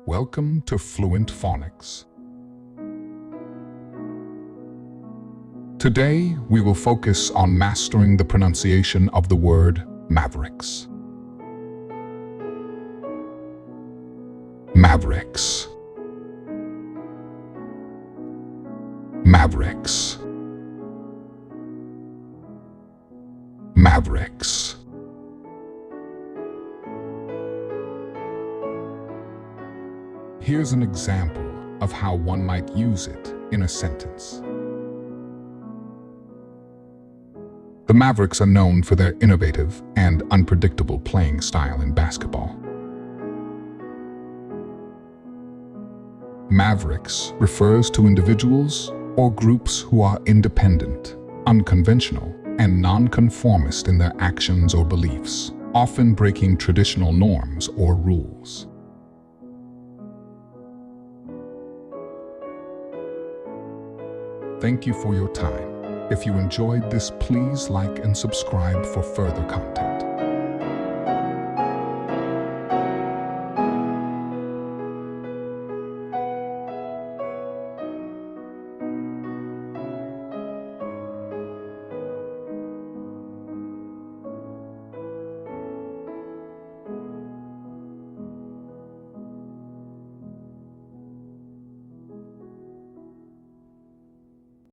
Welcome to Fluent Phonics. Today, we will focus on mastering the pronunciation of the word Mavericks. Mavericks. Mavericks. Mavericks. Here's an example of how one might use it in a sentence. The Mavericks are known for their innovative and unpredictable playing style in basketball. Mavericks refers to individuals or groups who are independent, unconventional, and nonconformist in their actions or beliefs, often breaking traditional norms or rules. Thank you for your time. If you enjoyed this, please like and subscribe for further content.